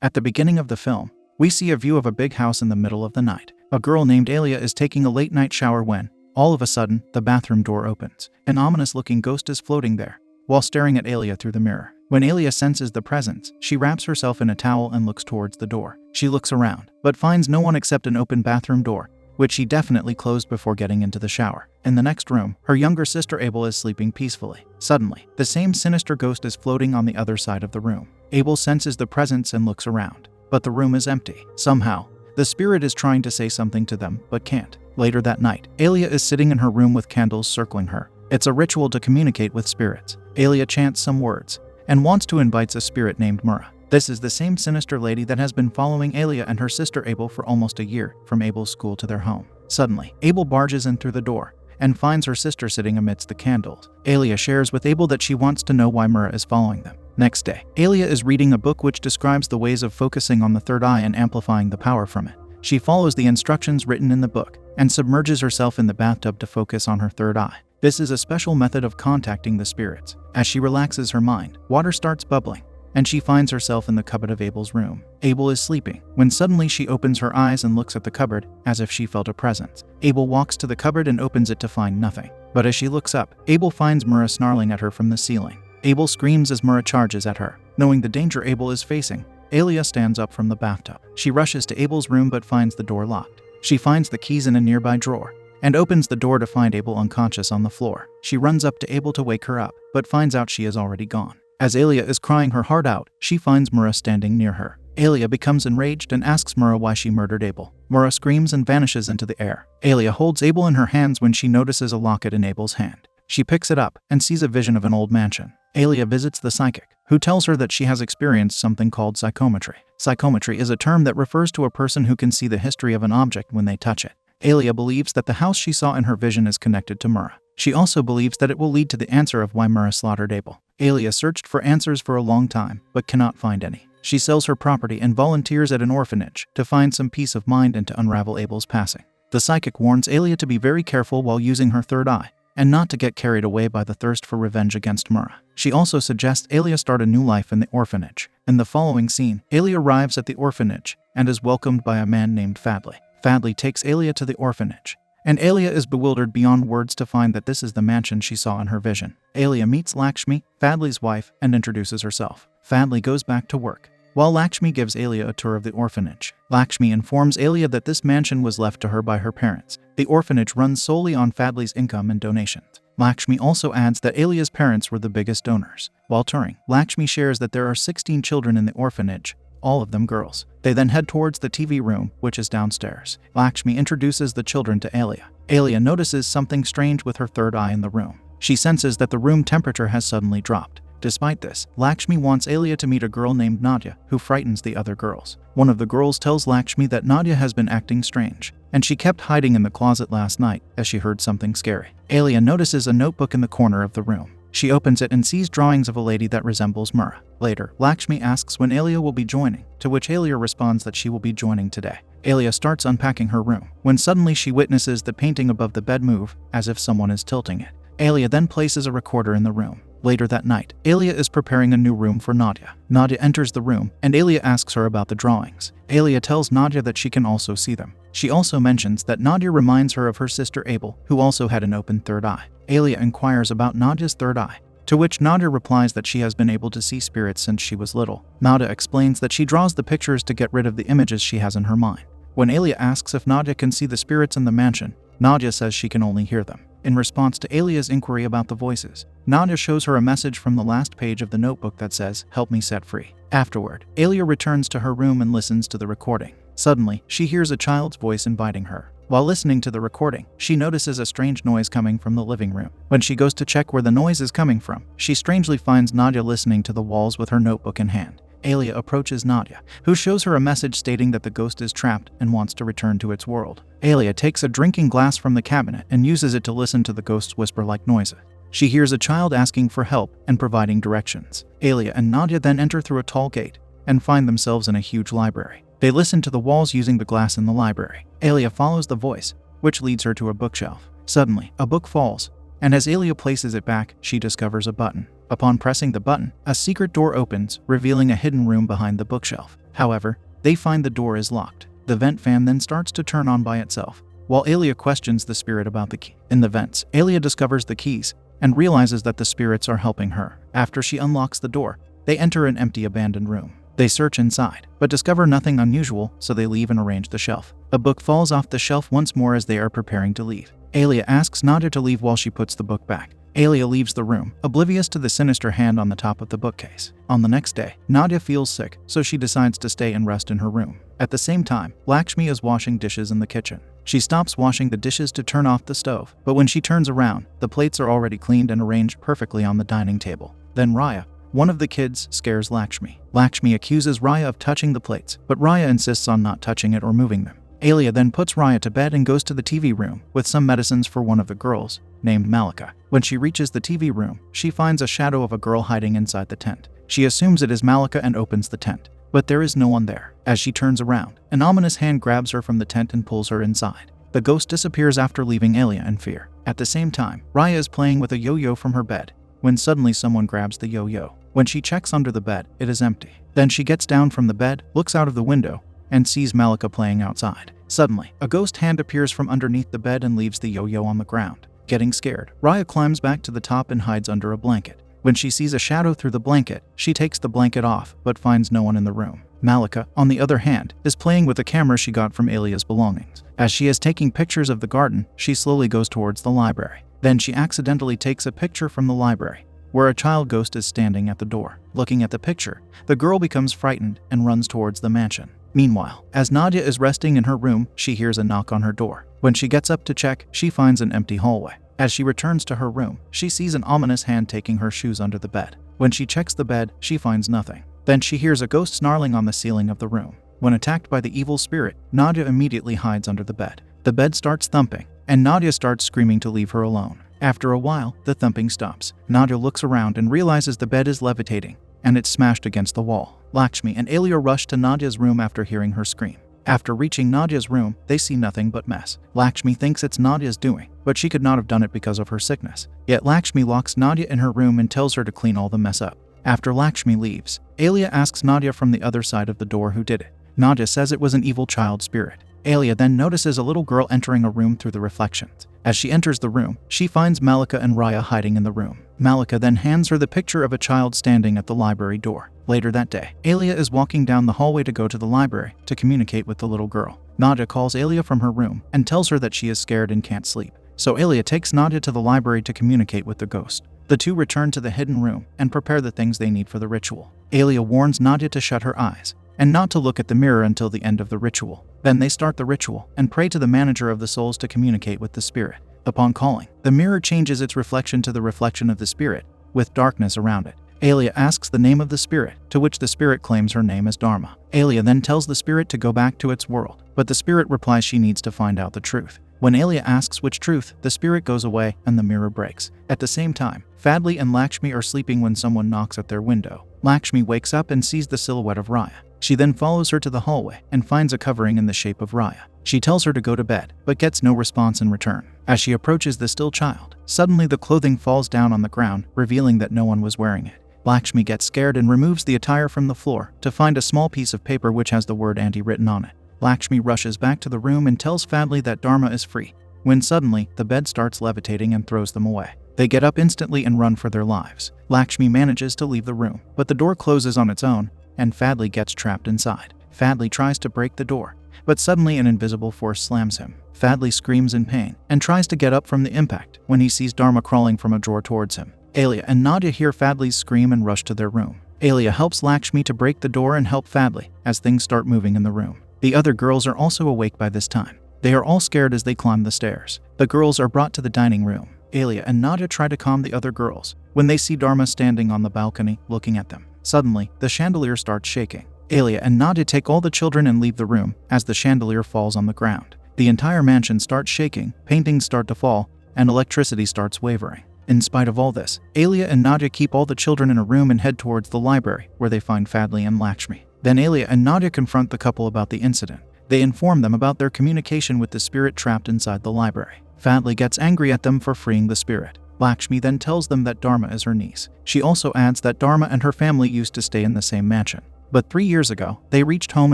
At the beginning of the film, we see a view of a big house in the middle of the night. A girl named Alia is taking a late night shower when, all of a sudden, the bathroom door opens. An ominous-looking ghost is floating there, while staring at Alia through the mirror. When Alia senses the presence, she wraps herself in a towel and looks towards the door. She looks around, but finds no one except an open bathroom door, which she definitely closed before getting into the shower. In the next room, her younger sister Abel is sleeping peacefully. Suddenly, the same sinister ghost is floating on the other side of the room. Abel senses the presence and looks around, but the room is empty. Somehow, the spirit is trying to say something to them, but can't. Later that night, Alia is sitting in her room with candles circling her. It's a ritual to communicate with spirits. Alia chants some words, and wants to invite a spirit named Mura. This is the same sinister lady that has been following Alia and her sister Abel for almost a year, from Abel's school to their home. Suddenly, Abel barges in through the door, and finds her sister sitting amidst the candles. Alia shares with Abel that she wants to know why Mura is following them. Next day, Alia is reading a book which describes the ways of focusing on the third eye and amplifying the power from it. She follows the instructions written in the book, and submerges herself in the bathtub to focus on her third eye. This is a special method of contacting the spirits. As she relaxes her mind, water starts bubbling, and she finds herself in the cupboard of Abel's room. Abel is sleeping, when suddenly she opens her eyes and looks at the cupboard, as if she felt a presence. Abel walks to the cupboard and opens it to find nothing. But as she looks up, Abel finds Mura snarling at her from the ceiling. Abel screams as Mura charges at her. Knowing the danger Abel is facing, Alia stands up from the bathtub. She rushes to Abel's room but finds the door locked. She finds the keys in a nearby drawer, and opens the door to find Abel unconscious on the floor. She runs up to Abel to wake her up, but finds out she is already gone. As Alia is crying her heart out, she finds Mura standing near her. Alia becomes enraged and asks Mura why she murdered Abel. Mura screams and vanishes into the air. Alia holds Abel in her hands when she notices a locket in Abel's hand. She picks it up and sees a vision of an old mansion. Alia visits the psychic, who tells her that she has experienced something called psychometry. Psychometry is a term that refers to a person who can see the history of an object when they touch it. Alia believes that the house she saw in her vision is connected to Mura. She also believes that it will lead to the answer of why Mura slaughtered Abel. Alia searched for answers for a long time, but cannot find any. She sells her property and volunteers at an orphanage to find some peace of mind and to unravel Abel's passing. The psychic warns Alia to be very careful while using her third eye, and not to get carried away by the thirst for revenge against Mura. She also suggests Alia start a new life in the orphanage. In the following scene, Alia arrives at the orphanage and is welcomed by a man named Fadli. Fadli takes Alia to the orphanage, and Alia is bewildered beyond words to find that this is the mansion she saw in her vision. Alia meets Lakshmi, Fadli's wife, and introduces herself. Fadli goes back to work, while Lakshmi gives Alia a tour of the orphanage. Lakshmi informs Alia that this mansion was left to her by her parents. The orphanage runs solely on Fadli's income and donations. Lakshmi also adds that Alia's parents were the biggest donors. While touring, Lakshmi shares that there are 16 children in the orphanage, all of them girls. They then head towards the TV room, which is downstairs. Lakshmi introduces the children to Alia. Alia notices something strange with her third eye in the room. She senses that the room temperature has suddenly dropped. Despite this, Lakshmi wants Alia to meet a girl named Nadia, who frightens the other girls. One of the girls tells Lakshmi that Nadia has been acting strange, and she kept hiding in the closet last night as she heard something scary. Alia notices a notebook in the corner of the room. She opens it and sees drawings of a lady that resembles Mura. Later, Lakshmi asks when Alia will be joining, to which Alia responds that she will be joining today. Alia starts unpacking her room, when suddenly she witnesses the painting above the bed move, as if someone is tilting it. Alia then places a recorder in the room. Later that night, Alia is preparing a new room for Nadia. Nadia enters the room, and Alia asks her about the drawings. Alia tells Nadia that she can also see them. She also mentions that Nadia reminds her of her sister Abel, who also had an open third eye. Alia inquires about Nadia's third eye, to which Nadia replies that she has been able to see spirits since she was little. Nadia explains that she draws the pictures to get rid of the images she has in her mind. When Alia asks if Nadia can see the spirits in the mansion, Nadia says she can only hear them. In response to Alia's inquiry about the voices, Nadia shows her a message from the last page of the notebook that says, "Help me set free." Afterward, Alia returns to her room and listens to the recording. Suddenly, she hears a child's voice inviting her. While listening to the recording, she notices a strange noise coming from the living room. When she goes to check where the noise is coming from, she strangely finds Nadia listening to the walls with her notebook in hand. Alia approaches Nadia, who shows her a message stating that the ghost is trapped and wants to return to its world. Alia takes a drinking glass from the cabinet and uses it to listen to the ghost's whisper-like noises. She hears a child asking for help and providing directions. Alia and Nadia then enter through a tall gate and find themselves in a huge library. They listen to the walls using the glass in the library. Alia follows the voice, which leads her to a bookshelf. Suddenly, a book falls, and as Alia places it back, she discovers a button. Upon pressing the button, a secret door opens, revealing a hidden room behind the bookshelf. However, they find the door is locked. The vent fan then starts to turn on by itself, while Alia questions the spirit about the key. In the vents, Alia discovers the keys and realizes that the spirits are helping her. After she unlocks the door, they enter an empty abandoned room. They search inside, but discover nothing unusual, so they leave and arrange the shelf. A book falls off the shelf once more as they are preparing to leave. Alia asks Nadia to leave while she puts the book back. Alia leaves the room, oblivious to the sinister hand on the top of the bookcase. On the next day, Nadia feels sick, so she decides to stay and rest in her room. At the same time, Lakshmi is washing dishes in the kitchen. She stops washing the dishes to turn off the stove, but when she turns around, the plates are already cleaned and arranged perfectly on the dining table. Then Raya, one of the kids, scares Lakshmi. Lakshmi accuses Raya of touching the plates, but Raya insists on not touching it or moving them. Alia then puts Raya to bed and goes to the TV room with some medicines for one of the girls, named Malika. When she reaches the TV room, she finds a shadow of a girl hiding inside the tent. She assumes it is Malika and opens the tent, but there is no one there. As she turns around, an ominous hand grabs her from the tent and pulls her inside. The ghost disappears after leaving Alia in fear. At the same time, Raya is playing with a yo-yo from her bed, when suddenly someone grabs the yo-yo. When she checks under the bed, it is empty. Then she gets down from the bed, looks out of the window, and sees Malika playing outside. Suddenly, a ghost hand appears from underneath the bed and leaves the yo-yo on the ground. Getting scared, Raya climbs back to the top and hides under a blanket. When she sees a shadow through the blanket, she takes the blanket off, but finds no one in the room. Malika, on the other hand, is playing with a camera she got from Alia's belongings. As she is taking pictures of the garden, she slowly goes towards the library. Then she accidentally takes a picture from the library, where a child ghost is standing at the door. Looking at the picture, the girl becomes frightened and runs towards the mansion. Meanwhile, as Nadia is resting in her room, she hears a knock on her door. When she gets up to check, she finds an empty hallway. As she returns to her room, she sees an ominous hand taking her shoes under the bed. When she checks the bed, she finds nothing. Then she hears a ghost snarling on the ceiling of the room. When attacked by the evil spirit, Nadia immediately hides under the bed. The bed starts thumping, and Nadia starts screaming to leave her alone. After a while, the thumping stops. Nadia looks around and realizes the bed is levitating, and it's smashed against the wall. Lakshmi and Alia rush to Nadia's room after hearing her scream. After reaching Nadia's room, they see nothing but mess. Lakshmi thinks it's Nadia's doing, but she could not have done it because of her sickness. Yet Lakshmi locks Nadia in her room and tells her to clean all the mess up. After Lakshmi leaves, Alia asks Nadia from the other side of the door who did it. Nadia says it was an evil child spirit. Alia then notices a little girl entering a room through the reflections. As she enters the room, she finds Malika and Raya hiding in the room. Malika then hands her the picture of a child standing at the library door. Later that day, Alia is walking down the hallway to go to the library to communicate with the little girl. Nadia calls Alia from her room and tells her that she is scared and can't sleep. So Alia takes Nadia to the library to communicate with the ghost. The two return to the hidden room and prepare the things they need for the ritual. Alia warns Nadia to shut her eyes and not to look at the mirror until the end of the ritual. Then they start the ritual and pray to the manager of the souls to communicate with the spirit. Upon calling, the mirror changes its reflection to the reflection of the spirit, with darkness around it. Alia asks the name of the spirit, to which the spirit claims her name is Dharma. Alia then tells the spirit to go back to its world, but the spirit replies she needs to find out the truth. When Alia asks which truth, the spirit goes away and the mirror breaks. At the same time, Fadli and Lakshmi are sleeping when someone knocks at their window. Lakshmi wakes up and sees the silhouette of Raya. She then follows her to the hallway and finds a covering in the shape of Raya. She tells her to go to bed, but gets no response in return. As she approaches the still child, suddenly the clothing falls down on the ground, revealing that no one was wearing it. Lakshmi gets scared and removes the attire from the floor to find a small piece of paper which has the word Auntie written on it. Lakshmi rushes back to the room and tells Fadli that Dharma is free, when suddenly the bed starts levitating and throws them away. They get up instantly and run for their lives. Lakshmi manages to leave the room, but the door closes on its own, and Fadli gets trapped inside. Fadli tries to break the door, but suddenly an invisible force slams him. Fadli screams in pain and tries to get up from the impact when he sees Dharma crawling from a drawer towards him. Alia and Nadia hear Fadli's scream and rush to their room. Alia helps Lakshmi to break the door and help Fadli as things start moving in the room. The other girls are also awake by this time. They are all scared as they climb the stairs. The girls are brought to the dining room. Alia and Nadia try to calm the other girls when they see Dharma standing on the balcony looking at them. Suddenly, the chandelier starts shaking. Alia and Nadia take all the children and leave the room as the chandelier falls on the ground. The entire mansion starts shaking, paintings start to fall, and electricity starts wavering. In spite of all this, Alia and Nadia keep all the children in a room and head towards the library, where they find Fadli and Lakshmi. Then Alia and Nadia confront the couple about the incident. They inform them about their communication with the spirit trapped inside the library. Fadli gets angry at them for freeing the spirit. Lakshmi then tells them that Dharma is her niece. She also adds that Dharma and her family used to stay in the same mansion. But 3 years ago, they reached home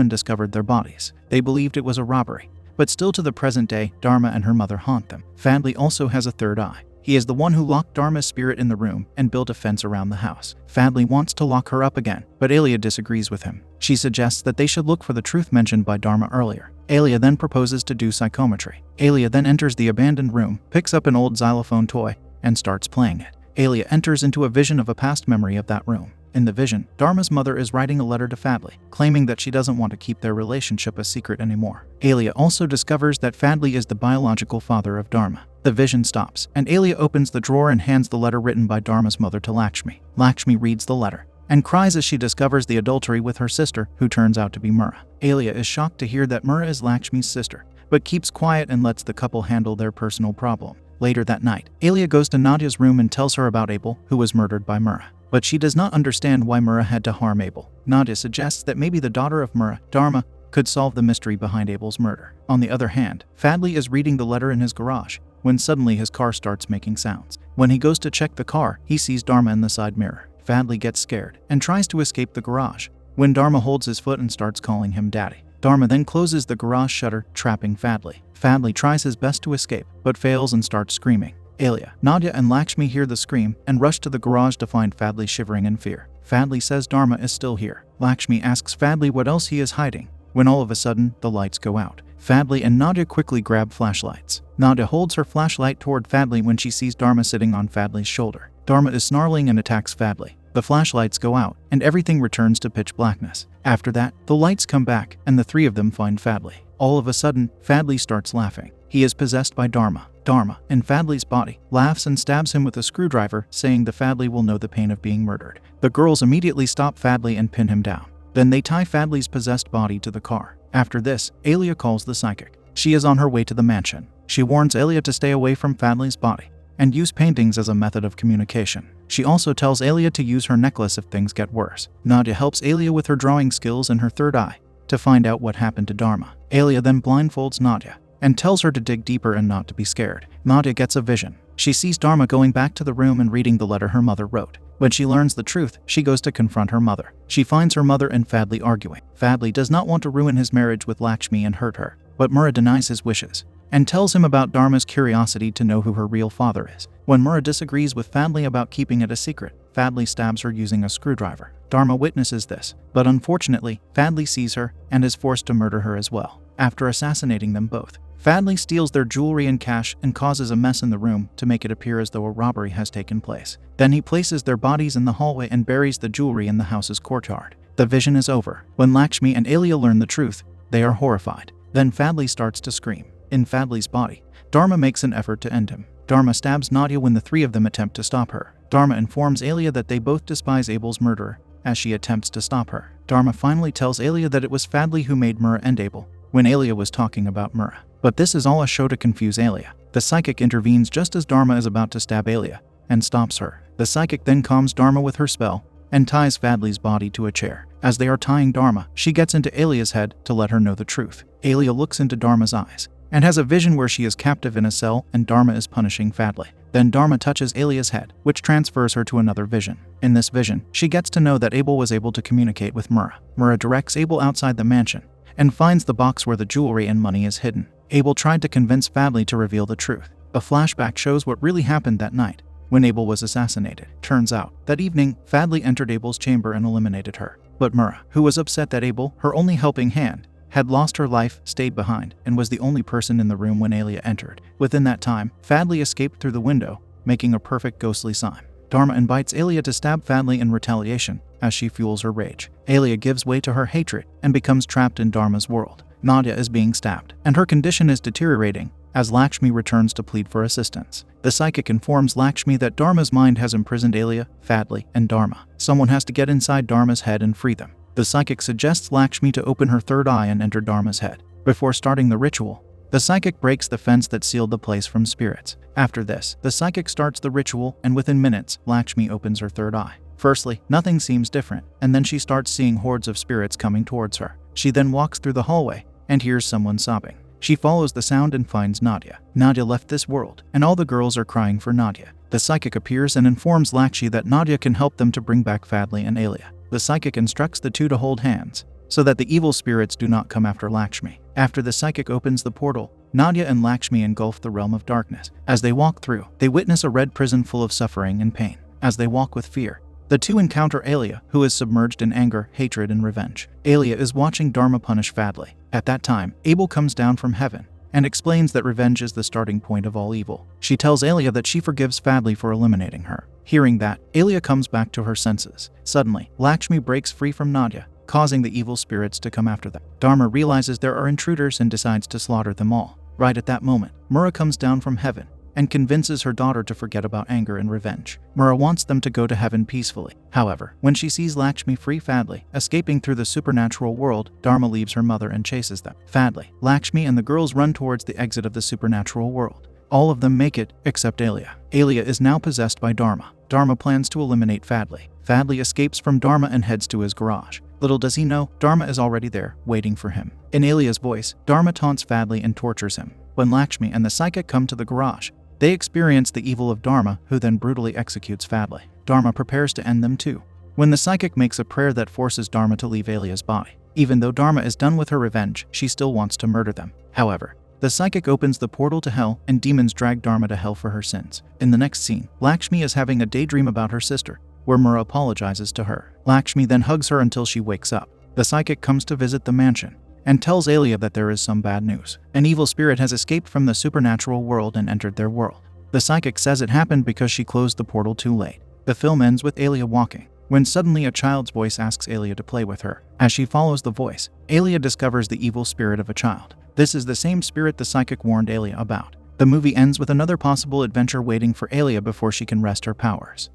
and discovered their bodies. They believed it was a robbery. But still to the present day, Dharma and her mother haunt them. Fadli also has a third eye. He is the one who locked Dharma's spirit in the room and built a fence around the house. Fadli wants to lock her up again, but Alia disagrees with him. She suggests that they should look for the truth mentioned by Dharma earlier. Alia then proposes to do psychometry. Alia then enters the abandoned room, picks up an old xylophone toy, and starts playing it. Alia enters into a vision of a past memory of that room. In the vision, Dharma's mother is writing a letter to Fadli, claiming that she doesn't want to keep their relationship a secret anymore. Alia also discovers that Fadli is the biological father of Dharma. The vision stops, and Alia opens the drawer and hands the letter written by Dharma's mother to Lakshmi. Lakshmi reads the letter and cries as she discovers the adultery with her sister, who turns out to be Mira. Alia is shocked to hear that Mira is Lakshmi's sister, but keeps quiet and lets the couple handle their personal problem. Later that night, Alia goes to Nadia's room and tells her about Abel, who was murdered by Mira. But she does not understand why Mira had to harm Abel. Nadia suggests that maybe the daughter of Mira, Dharma, could solve the mystery behind Abel's murder. On the other hand, Fadli is reading the letter in his garage, when suddenly his car starts making sounds. When he goes to check the car, he sees Dharma in the side mirror. Fadli gets scared and tries to escape the garage, when Dharma holds his foot and starts calling him daddy. Dharma then closes the garage shutter, trapping Fadli. Fadli tries his best to escape, but fails and starts screaming. Alia, Nadia and Lakshmi hear the scream and rush to the garage to find Fadli shivering in fear. Fadli says Dharma is still here. Lakshmi asks Fadli what else he is hiding, when all of a sudden, the lights go out. Fadli and Nadia quickly grab flashlights. Nadia holds her flashlight toward Fadli when she sees Dharma sitting on Fadli's shoulder. Dharma is snarling and attacks Fadli. The flashlights go out, and everything returns to pitch blackness. After that, the lights come back, and the three of them find Fadli. All of a sudden, Fadli starts laughing. He is possessed by Dharma. Dharma, in Fadli's body, laughs and stabs him with a screwdriver, saying the Fadli will know the pain of being murdered. The girls immediately stop Fadli and pin him down. Then they tie Fadli's possessed body to the car. After this, Alia calls the psychic. She is on her way to the mansion. She warns Alia to stay away from Fadli's body and use paintings as a method of communication. She also tells Alia to use her necklace if things get worse. Nadia helps Alia with her drawing skills and her third eye to find out what happened to Dharma. Alia then blindfolds Nadia and tells her to dig deeper and not to be scared. Nadia gets a vision. She sees Dharma going back to the room and reading the letter her mother wrote. When she learns the truth, she goes to confront her mother. She finds her mother and Fadli arguing. Fadli does not want to ruin his marriage with Lakshmi and hurt her, but Mira denies his wishes and tells him about Dharma's curiosity to know who her real father is. When Mira disagrees with Fadli about keeping it a secret, Fadli stabs her using a screwdriver. Dharma witnesses this, but unfortunately, Fadli sees her and is forced to murder her as well. After assassinating them both, Fadli steals their jewelry and cash and causes a mess in the room to make it appear as though a robbery has taken place. Then he places their bodies in the hallway and buries the jewelry in the house's courtyard. The vision is over. When Lakshmi and Alia learn the truth, they are horrified. Then Fadli starts to scream. In Fadli's body, Dharma makes an effort to end him. Dharma stabs Nadia when the three of them attempt to stop her. Dharma informs Alia that they both despise Abel's murderer as she attempts to stop her. Dharma finally tells Alia that it was Fadli who made Mira and Abel when Alia was talking about Mira. But this is all a show to confuse Alia. The psychic intervenes just as Dharma is about to stab Alia and stops her. The psychic then calms Dharma with her spell and ties Fadli's body to a chair. As they are tying Dharma, she gets into Alia's head to let her know the truth. Alia looks into Dharma's eyes and has a vision where she is captive in a cell and Dharma is punishing Fadli. Then Dharma touches Alia's head, which transfers her to another vision. In this vision, she gets to know that Abel was able to communicate with Mira. Mira directs Abel outside the mansion and finds the box where the jewelry and money is hidden. Abel tried to convince Fadli to reveal the truth. A flashback shows what really happened that night when Abel was assassinated. Turns out, that evening, Fadli entered Abel's chamber and eliminated her. But Mira, who was upset that Abel, her only helping hand, had lost her life, stayed behind, and was the only person in the room when Alia entered. Within that time, Fadli escaped through the window, making a perfect ghostly sign. Dharma invites Alia to stab Fadli in retaliation as she fuels her rage. Alia gives way to her hatred and becomes trapped in Dharma's world. Nadia is being stabbed, and her condition is deteriorating as Lakshmi returns to plead for assistance. The psychic informs Lakshmi that Dharma's mind has imprisoned Alia, Fadli, and Dharma. Someone has to get inside Dharma's head and free them. The psychic suggests Lakshmi to open her third eye and enter Dharma's head. Before starting the ritual, the psychic breaks the fence that sealed the place from spirits. After this, the psychic starts the ritual, and within minutes, Lakshmi opens her third eye. Firstly, nothing seems different, and then she starts seeing hordes of spirits coming towards her. She then walks through the hallway and hears someone sobbing. She follows the sound and finds Nadia. Nadia left this world, and all the girls are crying for Nadia. The psychic appears and informs Lakshmi that Nadia can help them to bring back Fadli and Alia. The psychic instructs the two to hold hands, so that the evil spirits do not come after Lakshmi. After the psychic opens the portal, Nadia and Lakshmi engulf the realm of darkness. As they walk through, they witness a red prison full of suffering and pain. As they walk with fear, the two encounter Alia, who is submerged in anger, hatred, and revenge. Alia is watching Dharma punish Fadli. At that time, Abel comes down from heaven and explains that revenge is the starting point of all evil. She tells Alia that she forgives Fadli for eliminating her. Hearing that, Alia comes back to her senses. Suddenly, Lakshmi breaks free from Nadia, causing the evil spirits to come after them. Dharma realizes there are intruders and decides to slaughter them all. Right at that moment, Mura comes down from heaven and convinces her daughter to forget about anger and revenge. Mura wants them to go to heaven peacefully. However, when she sees Lakshmi free Fadli escaping through the supernatural world, Dharma leaves her mother and chases them. Fadli, Lakshmi, and the girls run towards the exit of the supernatural world. All of them make it, except Alia. Alia is now possessed by Dharma. Dharma plans to eliminate Fadli. Fadli escapes from Dharma and heads to his garage. Little does he know, Dharma is already there, waiting for him. In Alia's voice, Dharma taunts Fadli and tortures him. When Lakshmi and the psychic come to the garage, they experience the evil of Dharma, who then brutally executes Fadli. Dharma prepares to end them too, when the psychic makes a prayer that forces Dharma to leave Alia's body. Even though Dharma is done with her revenge, she still wants to murder them. However, the psychic opens the portal to hell, and demons drag Dharma to hell for her sins. In the next scene, Lakshmi is having a daydream about her sister, where Mura apologizes to her. Lakshmi then hugs her until she wakes up. The psychic comes to visit the mansion and tells Alia that there is some bad news. An evil spirit has escaped from the supernatural world and entered their world. The psychic says it happened because she closed the portal too late. The film ends with Alia walking, when suddenly a child's voice asks Alia to play with her. As she follows the voice, Alia discovers the evil spirit of a child. This is the same spirit the psychic warned Alia about. The movie ends with another possible adventure waiting for Alia before she can wrest her powers.